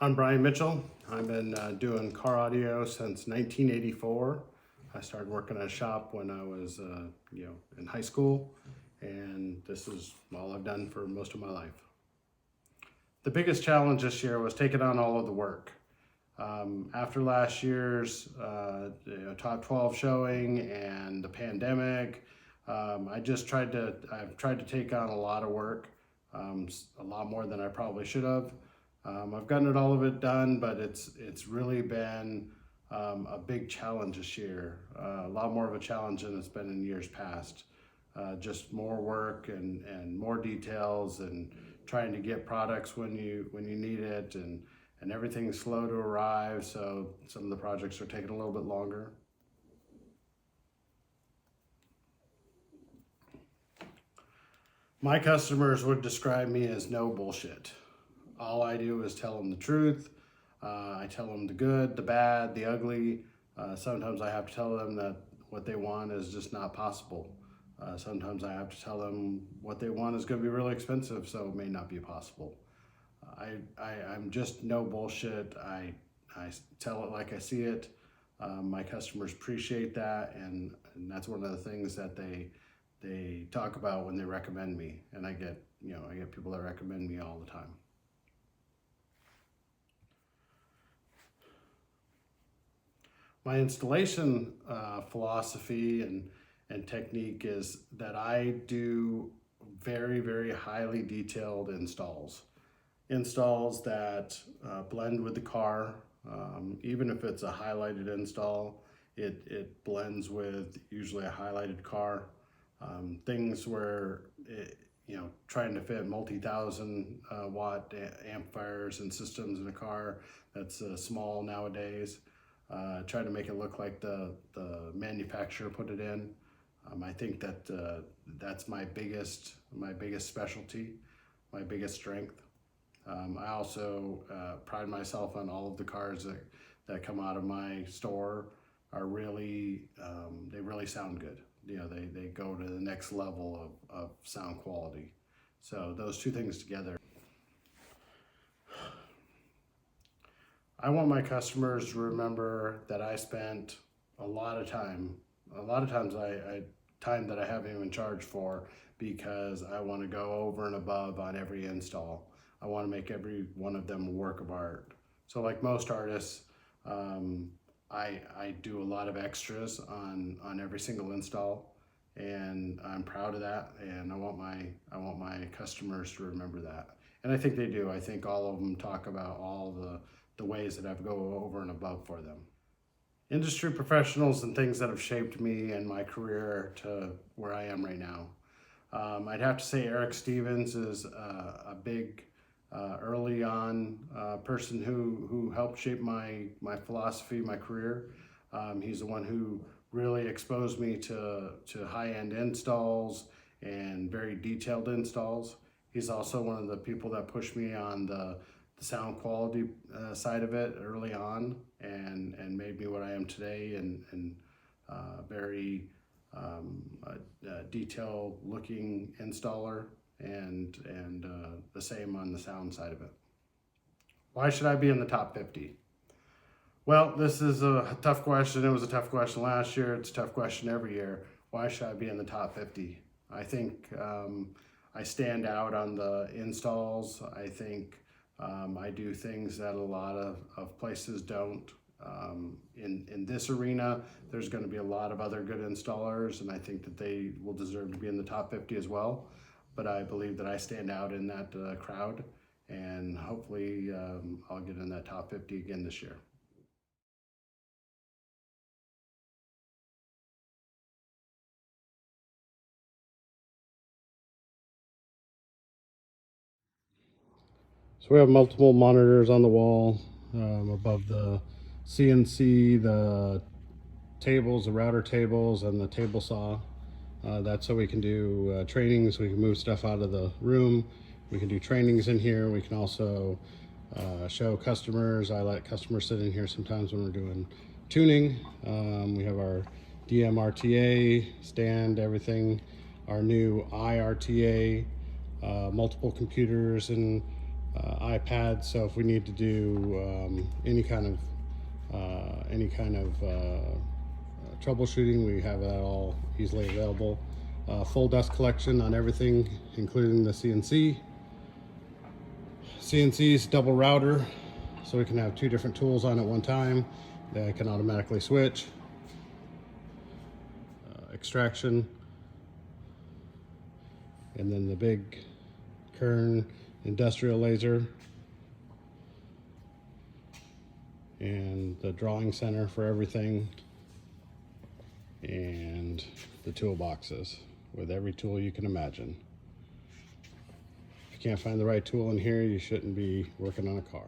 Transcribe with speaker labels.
Speaker 1: I'm Brian Mitchell. I've been doing car audio since 1984. I started working at a shop when I was, in high school, and this is all I've done for most of my life. The biggest challenge this year was taking on all of the work. After last year's top 12 showing and the pandemic, I've tried to take on a lot of work, a lot more than I probably should have. I've gotten all of it done, but it's really been a big challenge this year. A lot more of a challenge than it's been in years past. Just more work and more details and trying to get products when you need it and everything's slow to arrive. So some of the projects are taking a little bit longer. My customers would describe me as no bullshit. All I do is tell them the truth. I tell them the good, the bad, the ugly. Sometimes I have to tell them that what they want is just not possible. Sometimes I have to tell them what they want is going to be really expensive, so it may not be possible. I'm just no bullshit. I tell it like I see it. My customers appreciate that, and that's one of the things that they talk about when they recommend me. And I get people that recommend me all the time. My installation philosophy and technique is that I do very, very highly detailed installs. Installs that blend with the car. Even if it's a highlighted install, it blends with usually a highlighted car. Things where trying to fit multi-thousand watt amplifiers and systems in a car that's small nowadays. Try to make it look like the manufacturer put it in. I think that that's my biggest specialty, my biggest strength. I also pride myself on all of the cars that come out of my store are really they really sound good. They go to the next level of sound quality. So those two things together. I want my customers to remember that I spent a lot of times time that I haven't even charged for, because I want to go over and above on every install. I want to make every one of them a work of art. So like most artists, I do a lot of extras on every single install, and I'm proud of that. And I want my customers to remember that. And I think they do. I think all of them talk about all the ways that I've go over and above for them. Industry professionals and things that have shaped me and my career to where I am right now. I'd have to say Eric Stevens is a big early on person who helped shape my philosophy, my career. He's the one who really exposed me to high-end installs and very detailed installs. He's also one of the people that pushed me on the sound quality side of it early on, and made me what I am today, and very detail looking installer, and the same on the sound side of it. Why should I be in the top 50? Well, this is a tough question. It was a tough question last year. It's a tough question every year. Why should I be in the top 50? I think I stand out on the installs. I think I do things that a lot of places don't. In this arena, there's going to be a lot of other good installers, and I think that they will deserve to be in the top 50 as well. But I believe that I stand out in that crowd, and hopefully I'll get in that top 50 again this year. So we have multiple monitors on the wall above the CNC, the tables, the router tables, and the table saw. That's so we can do trainings. We can move stuff out of the room. We can do trainings in here. We can also show customers. I let customers sit in here sometimes when we're doing tuning. We have our DMRTA stand, everything. Our new IRTA, multiple computers and iPad. So if we need to do any kind of troubleshooting, we have that all easily available. Full dust collection on everything, including the CNC. CNC's double router, so we can have 2 different tools on at one time that can automatically switch. Extraction, and then the big Kern industrial laser, and the drawing center for everything, and the toolboxes with every tool you can imagine. If you can't find the right tool in here, you shouldn't be working on a car.